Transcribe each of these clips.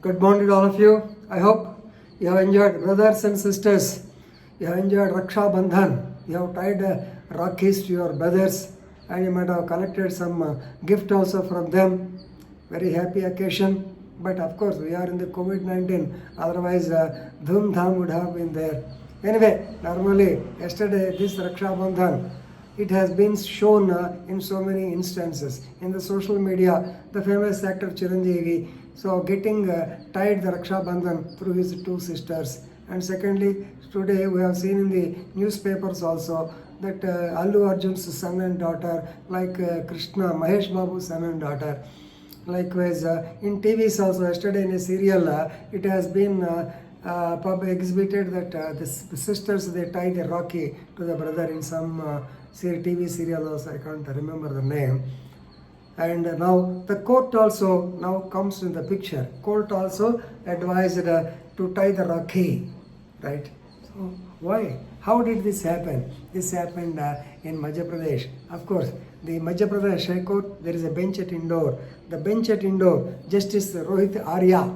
Good morning to all of you. I hope you have enjoyed, brothers and sisters. You have enjoyed Raksha Bandhan. You have tied Rakis to your brothers, and you might have collected some gift also from them. Very happy occasion. But of course, we are in the COVID-19. Otherwise, Dhum Dham would have been there. Anyway, normally yesterday this Raksha Bandhan, it has been shown in so many instances in the social media. The famous actor Chiranjeevi, so getting tied the Raksha Bandhan through his two sisters. And secondly, today we have seen in the newspapers also that Allu Arjun's son and daughter, like Krishna, Mahesh Babu's son and daughter. Likewise, in TVs also, yesterday in a serial, it has been exhibited that the sisters, they tie the Rocky to the brother in some TV serial also, I can't remember the name. And now the court also now comes in the picture. Court also advised to tie the Rakhi, right? So why? How did this happen? This happened in Madhya Pradesh. Of course, the Madhya Pradesh High Court, there is a bench at Indore. The bench at Indore, Justice Rohit Arya,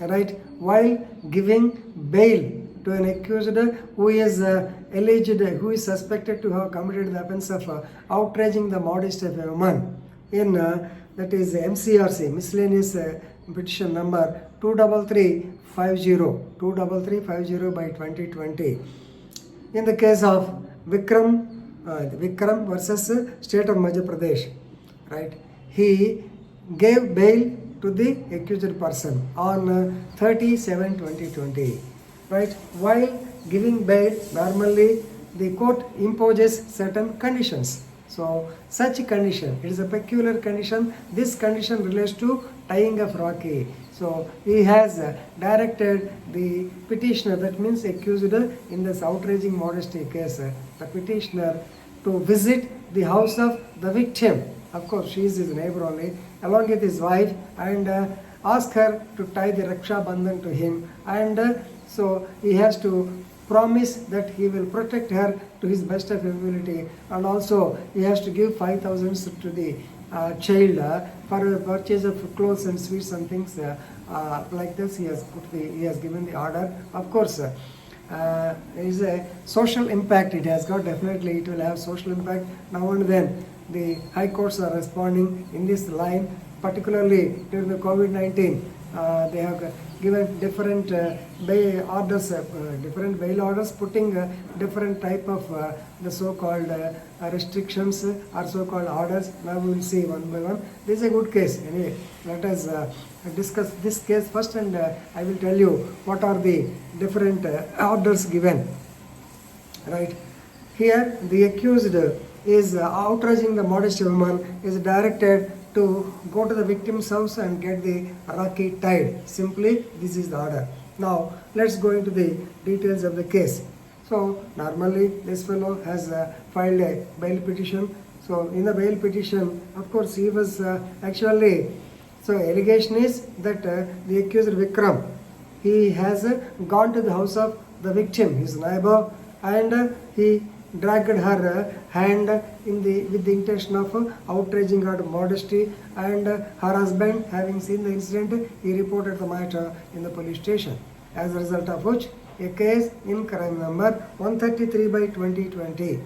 right, while giving bail to an accused who is alleged, who is suspected to have committed the offence of outraging the modesty of a woman in that is MCRC, miscellaneous petition number 23350 by 2020. In the case of Vikram versus State of Madhya Pradesh, right? He gave bail to the accused person on 30/7/2020, right? While giving bail, normally the court imposes certain conditions. So such condition, it is a peculiar condition. This condition relates to tying of Rakhi. So he has directed the petitioner, that means accused in this outraging modesty case, the petitioner to visit the house of the victim. Of course, she is his neighbor only, along with his wife, and ask her to tie the Raksha Bandhan to him. And so he has to promise that he will protect her to his best of ability, and also he has to give 5,000 to the child for the purchase of clothes and sweets and things like this. He has given the order. Of course, is a social impact it has got. Definitely, it will have social impact. Now and then, the high courts are responding in this line, particularly during the COVID-19. They have given different bail orders, putting different type of the so-called restrictions or so-called orders. Now we will see one by one. This is a good case. Anyway, let us discuss this case first, and I will tell you what are the different orders given. Right here, the accused is outraging the modesty of woman, is directed to go to the victim's house and get the Rakhi tied. Simply, this is the order. Now, let's go into the details of the case. So, normally, this fellow has filed a bail petition. So, in the bail petition, of course, he was actually, so allegation is that the accused Vikram, he has gone to the house of the victim, his neighbor, and he dragged her hand with the intention of outraging her modesty, and her husband, having seen the incident, he reported the matter in the police station. As a result of which, a case in crime number 133 by 2020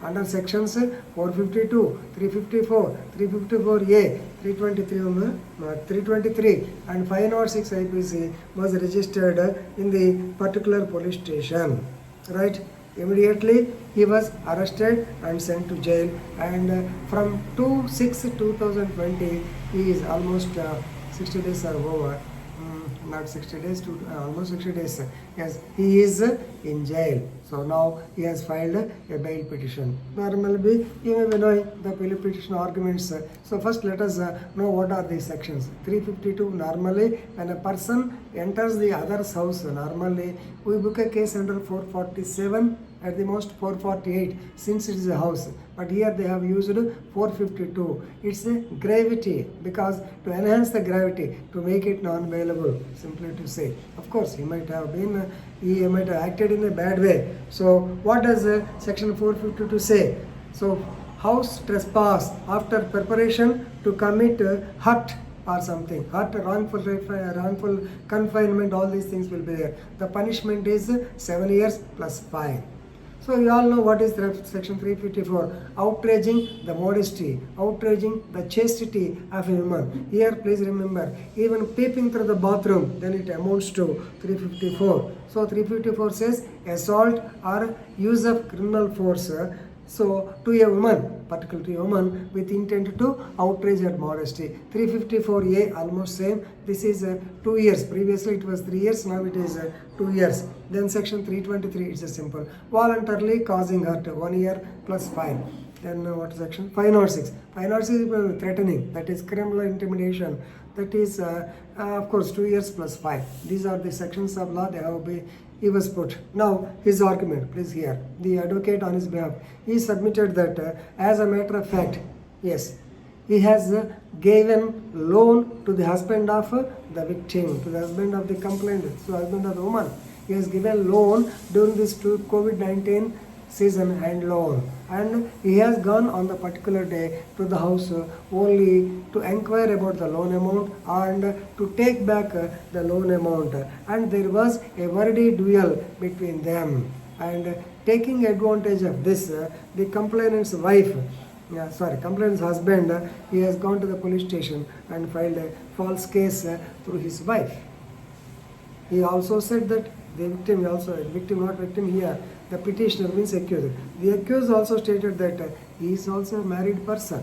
under sections 452, 354, 354A, 323 and 506 IPC was registered in the particular police station. Right? Immediately he was arrested and sent to jail, and from 2/6/2020 he is almost 60 days are over, not 60 days to almost 60 days. Yes, he is in jail. So now he has filed a bail petition. Normally you may be knowing the bail petition arguments. So first let us know what are these sections. 352, normally when a person enters the other's house, normally we book a case under 447, at the most 448, since it is a house. But here they have used 452. It's a gravity, because to enhance the gravity, to make it non-bailable, simply to say. Of course, he might have acted in a bad way. So what does section 452 say? So house trespass after preparation to commit hurt or something. Wrongful confinement, all these things will be there. The punishment is 7 years plus fine. So you all know what is section 354, outraging the modesty, outraging the chastity of a woman. Here please remember, even peeping through the bathroom, then it amounts to 354. So 354 says assault or use of criminal force. So to a woman, particularly to a woman, with intent to outrage her modesty. 354A almost same. This is 2 years. Previously it was 3 years. Now it is 2 years. Then section 323 it's a simple. Voluntarily causing hurt, 1 year plus fine. Then what section? 506. 506 is threatening. That is criminal intimidation. That is of course 2 years plus fine. These are the sections of law. They have been. He was put. Now his argument, please hear. The advocate on his behalf, he submitted that as a matter of fact, yes, he has given loan to the husband of the victim, to the husband of the complainant, to the husband of the woman. He has given loan during this COVID-19 season and loan, and he has gone on the particular day to the house only to inquire about the loan amount and to take back the loan amount, and there was a wordy duel between them, and taking advantage of this, the complainant's wife, complainant's husband, he has gone to the police station and filed a false case through his wife. He also said that the victim here, the petitioner means accused. The accused also stated that he is also a married person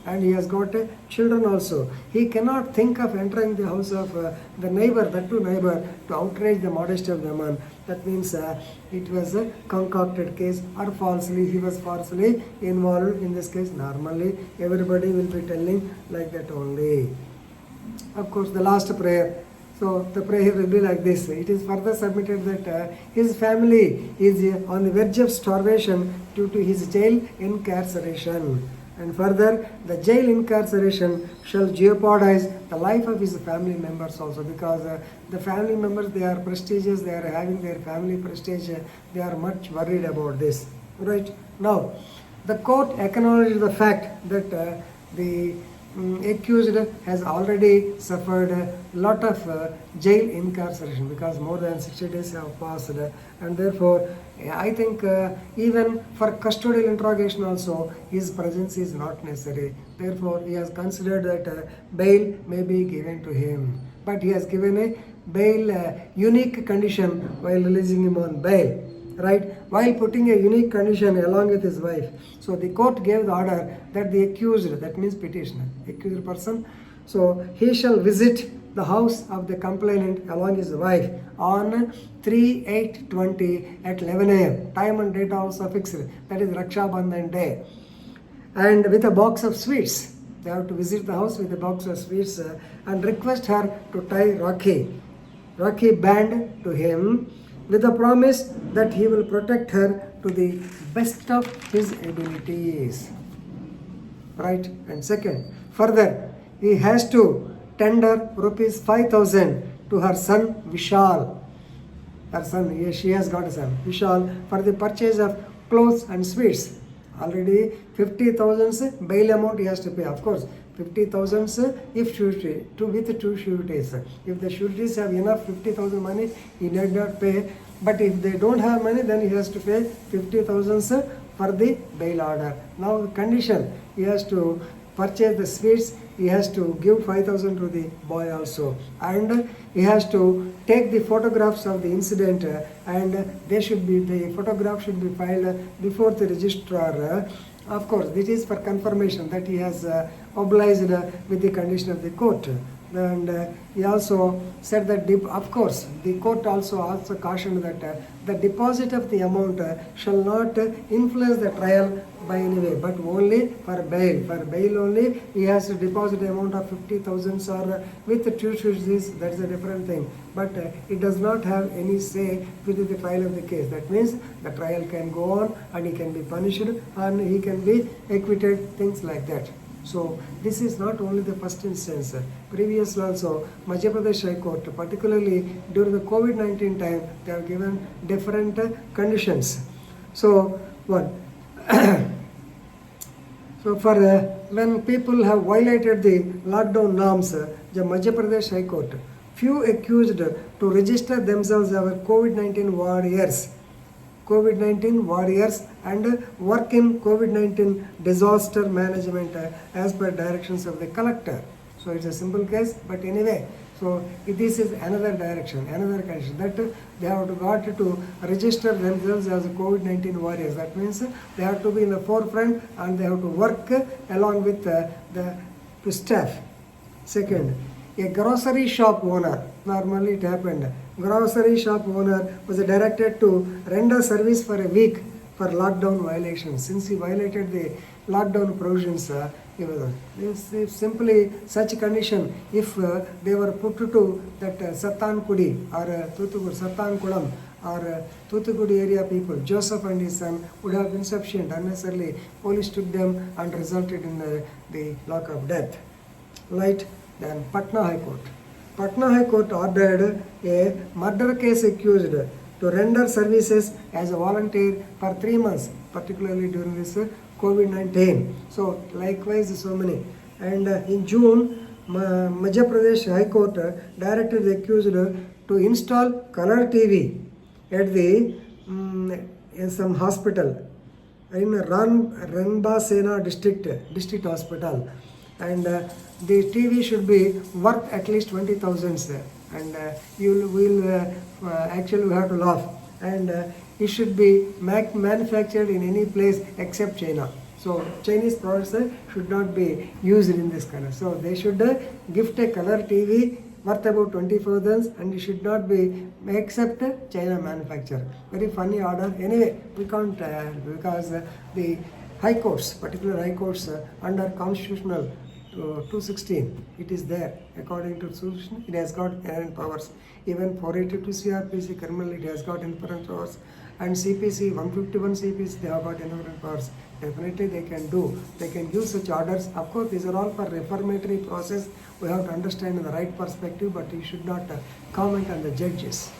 and he has got children also. He cannot think of entering the house of the neighbor, to outrage the modesty of the man. That means it was a concocted case, or he was falsely involved in this case. Normally everybody will be telling like that only. Of course, the last prayer. So the prayer will be like this. It is further submitted that his family is on the verge of starvation due to his jail incarceration. And further, the jail incarceration shall jeopardize the life of his family members also, because the family members, they are prestigious, they are having their family prestige, they are much worried about this. Right? Now, the court acknowledged the fact that the accused has already suffered a lot of jail incarceration, because more than 60 days have passed, and therefore I think even for custodial interrogation also his presence is not necessary. Therefore he has considered that bail may be given to him, but he has given a bail unique condition while releasing him on bail. Right, while putting a unique condition along with his wife. So the court gave the order that the accused, that means petitioner, accused person, so he shall visit the house of the complainant along his wife on 3/8/20 at 11 a.m. Time and date also fixed, that is Raksha Bandhan day, and with a box of sweets. They have to visit the house with a box of sweets and request her to tie Rakhi band to him, with the promise that he will protect her to the best of his abilities. Right? And second, further, he has to tender rupees 5,000 to her son Vishal. Her son, yes, she has got a son, Vishal, for the purchase of clothes and sweets. Already 50,000 bail amount he has to pay. Of course, 50,000 if surety, with 2 sureties. If the sureties have enough 50,000 money, he need not pay. But if they don't have money, then he has to pay 50,000 for the bail order. Now the condition, he has to purchase the sweets, he has to give 5,000 to the boy also, and he has to take the photographs of the incident, and the photograph should be filed before the registrar. Of course, this is for confirmation that he has obliged with the condition of the court. And he also said that, of course, the court also cautioned that the deposit of the amount shall not influence the trial by any way, but only for bail. For bail only, he has to deposit the amount of 50,000 or with the 2 sureties, that's a different thing. But it does not have any say within the trial of the case. That means the trial can go on and he can be punished and he can be acquitted, things like that. So this is not only the first instance. Previously also, Madhya Pradesh High Court, particularly during the COVID-19 time, they have given different conditions. So one, So for when people have violated the lockdown norms, the Madhya Pradesh High Court, few accused to register themselves as COVID-19 warriors. COVID-19 warriors and work in COVID-19 disaster management as per directions of the collector. So it's a simple case, but anyway, so this is another direction, another condition that they have got to register themselves as COVID-19 warriors. That means they have to be in the forefront and they have to work along with the staff. Second, a grocery shop owner, normally it happened, grocery shop owner was directed to render service for a week for lockdown violations. Since he violated the lockdown provisions, if simply such condition, if they were put to that Sathankudi or Sathankulam or Thuthukudi area people, Joseph and his son would have been sufficient. Unnecessarily, police took them and resulted in the lock of death. Right? Then Patna High Court. Patna High Court ordered a murder case accused to render services as a volunteer for 3 months, particularly during this COVID-19. So likewise so many. And in June, Madhya Pradesh High Court directed the accused to install color TV at the in some hospital in Ranba Sena district hospital. And the TV should be worth at least 20,000, and you will actually have to laugh. And it should be manufactured in any place except China. So Chinese products should not be used in this color. So they should gift a color TV worth about 20,000 and it should not be except China manufacture. Very funny order. Anyway, we can't because the high courts, particular high courts under constitutional 216, it is there. According to Constitution, it has got inherent powers. Even 482 CRPC criminal, it has got inherent powers. And CPC 151 CPC, they have got inherent powers. Definitely they can do. They can use such orders. Of course, these are all for reformatory process. We have to understand in the right perspective, but you should not comment on the judges.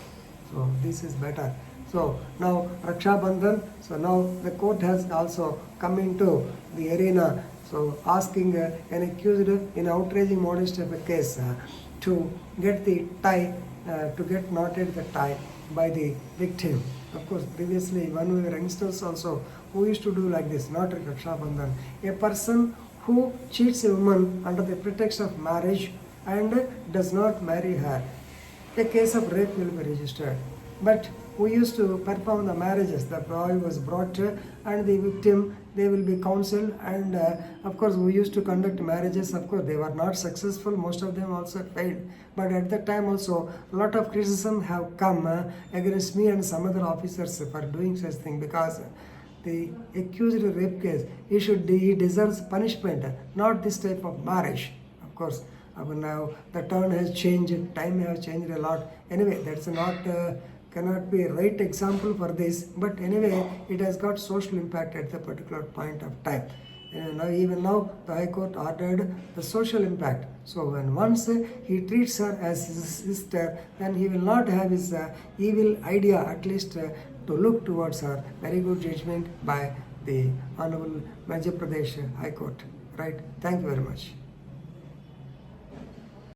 So this is better. So now Raksha Bandhan. So now the court has also come into the arena. So asking an accused in outraging modesty of a case to get the tie, to get knotted the tie by the victim. Of course, previously when we were youngsters also, who used to do like this, not Raksha Bandhan. A person who cheats a woman under the pretext of marriage and does not marry her, a case of rape will be registered. But we used to perform the marriages. The boy was brought and the victim, they will be counseled, and of course we used to conduct marriages. Of course they were not successful, most of them also failed, but at that time also a lot of criticism have come against me and some other officers for doing such thing, because the accused rape case, he deserves punishment, not this type of marriage. Of course now the turn has changed, time has changed a lot. Anyway, that's not cannot be a right example for this, but anyway it has got social impact at the particular point of time. Even now the High Court ordered the social impact. So when once he treats her as his sister, then he will not have his evil idea at least to look towards her. Very good judgment by the Honorable Madhya Pradesh High Court. Right? Thank you very much.